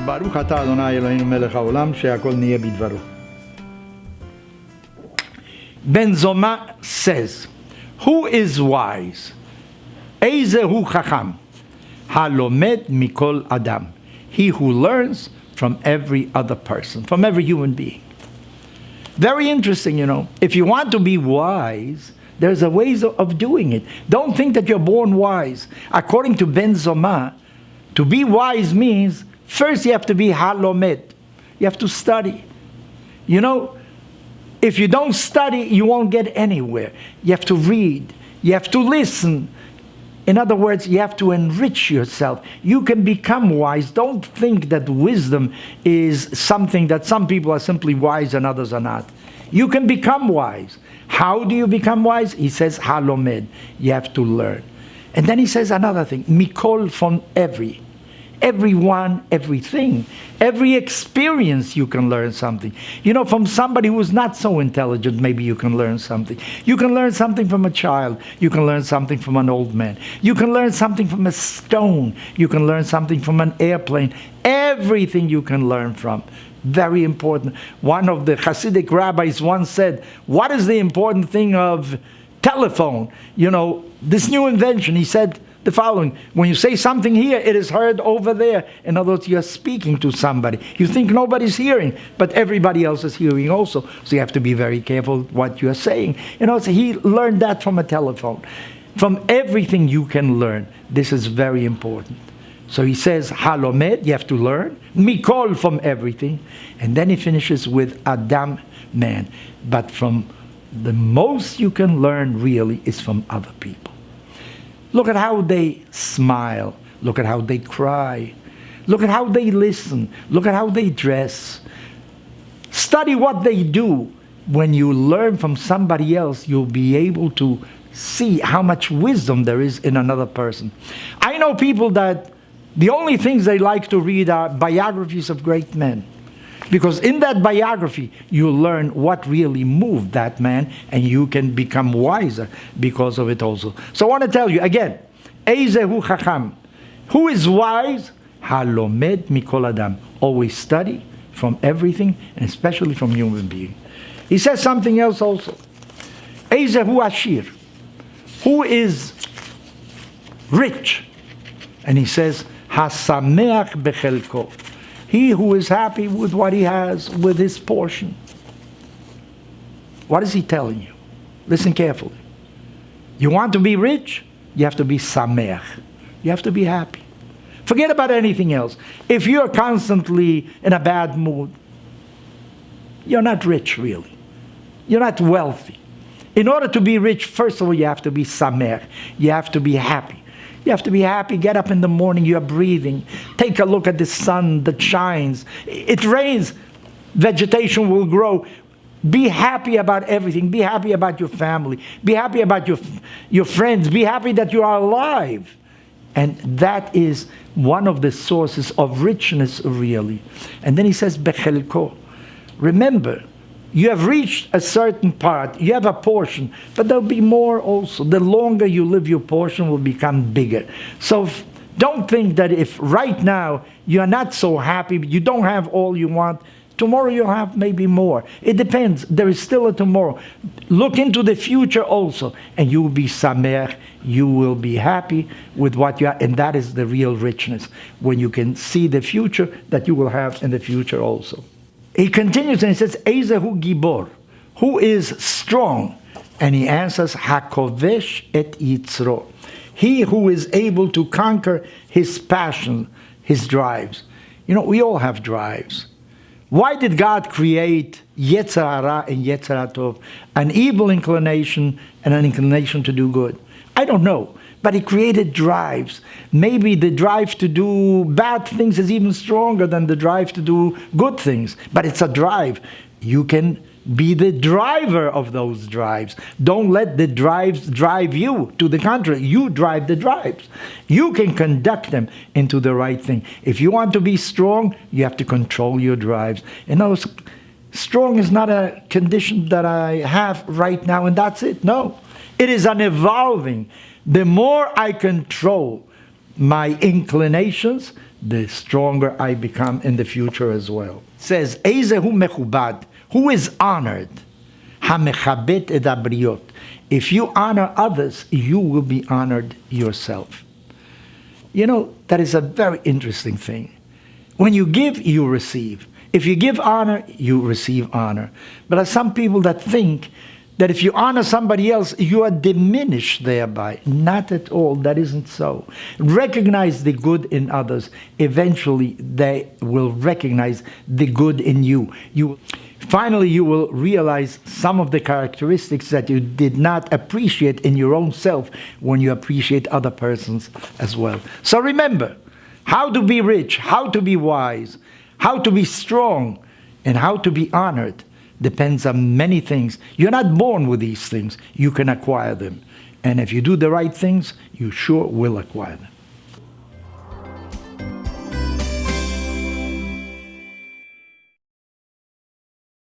ברוך אתה אדוני אלוהינו מלך העולם שהכל נהיה בדברו. Ben Zoma says, who is wise? איזה הוא חכם? הלומד מכל אדם. He who learns from every other person, from every human being. Very interesting, you know. If you want to be wise, there's a ways of doing it. Don't think that you're born wise. According to Ben Zoma, to be wise means first you have to be halomed. You have to study. You know, if you don't study, you won't get anywhere. You have to read. You have to listen. In other words, you have to enrich yourself. You can become wise. Don't think that wisdom is something that some people are simply wise and others are not. You can become wise. How do you become wise? He says, halomed. You have to learn. And then he says another thing, mikol, from everyone, everything, every experience you can learn something. You know, from somebody who's not so intelligent, maybe you can learn something. You can learn something from a child. You can learn something from an old man. You can learn something from a stone. You can learn something from an airplane. Everything you can learn from. Very important. One of the Hasidic rabbis once said, what is the important thing of telephone? You know, this new invention. He said the following: when you say something here, it is heard over there. In other words, you're speaking to somebody. You think nobody's hearing, but everybody else is hearing also. So you have to be very careful what you're saying. You know, so he learned that from a telephone. From everything you can learn. This is very important. So he says, halomed, you have to learn. Mikol, from everything. And then he finishes with Adam, man. But from the most you can learn really is from other people. Look at how they smile. Look at how they cry. Look at how they listen. Look at how they dress. Study what they do. When you learn from somebody else, you'll be able to see how much wisdom there is in another person. I know people that the only things they like to read are biographies of great men. Because in that biography, you learn what really moved that man, and you can become wiser because of it also. So I want to tell you again, Eizehu Chacham. Who is wise? Halomed mikol adam. Always study from everything, and especially from human being. He says something else also. Eizehu Ashir. Who is rich? And he says, Hasameach bechelko. He who is happy with what he has, with his portion. What is he telling you? Listen carefully. You want to be rich? You have to be sameach. You have to be happy. Forget about anything else. If you're constantly in a bad mood, you're not rich really. You're not wealthy. In order to be rich, first of all, you have to be sameach. You have to be happy. You have to be happy. Get up in the morning, you're breathing. Take a look at the sun that shines. It rains, vegetation will grow. Be happy about everything. Be happy about your family. Be happy about your friends. Be happy that you are alive. And that is one of the sources of richness, really. And then he says, Bechelko. Remember, you have reached a certain part. You have a portion, but there'll be more also. The longer you live, your portion will become bigger. So don't think that if right now you're not so happy, you don't have all you want, tomorrow you'll have maybe more. It depends. There is still a tomorrow. Look into the future also, and you will be sameach. You will be happy with what you are, and that is the real richness, when you can see the future that you will have in the future also. He continues and he says, Eizehu Gibor, who is strong? And he answers, Hakovesh et Yitzro. He who is able to conquer his passion, his drives. You know, we all have drives. Why did God create Yetzer Hara and Yetzer Tov, an evil inclination and an inclination to do good? I don't know. But he created drives. Maybe the drive to do bad things is even stronger than the drive to do good things. But it's a drive. You can be the driver of those drives. Don't let the drives drive you. To the contrary, you drive the drives. You can conduct them into the right thing. If you want to be strong, you have to control your drives. In other words, strong is not a condition that I have right now and that's it. No. It is an evolving. The more I control my inclinations, the stronger I become in the future as well. It says, Eizehu mechubad, who is honored? Hamechabet et abriot. If you honor others, you will be honored yourself. You know, that is a very interesting thing. When you give, you receive. If you give honor, you receive honor. But there are some people that think that if you honor somebody else, you are diminished thereby. Not at all. That isn't so. Recognize the good in others. Eventually, they will recognize the good in you. Finally, you will realize some of the characteristics that you did not appreciate in your own self when you appreciate other persons as well. So remember, how to be rich, how to be wise, how to be strong, and how to be honored depends on many things. You're not born with these things. You can acquire them. And if you do the right things, you sure will acquire them.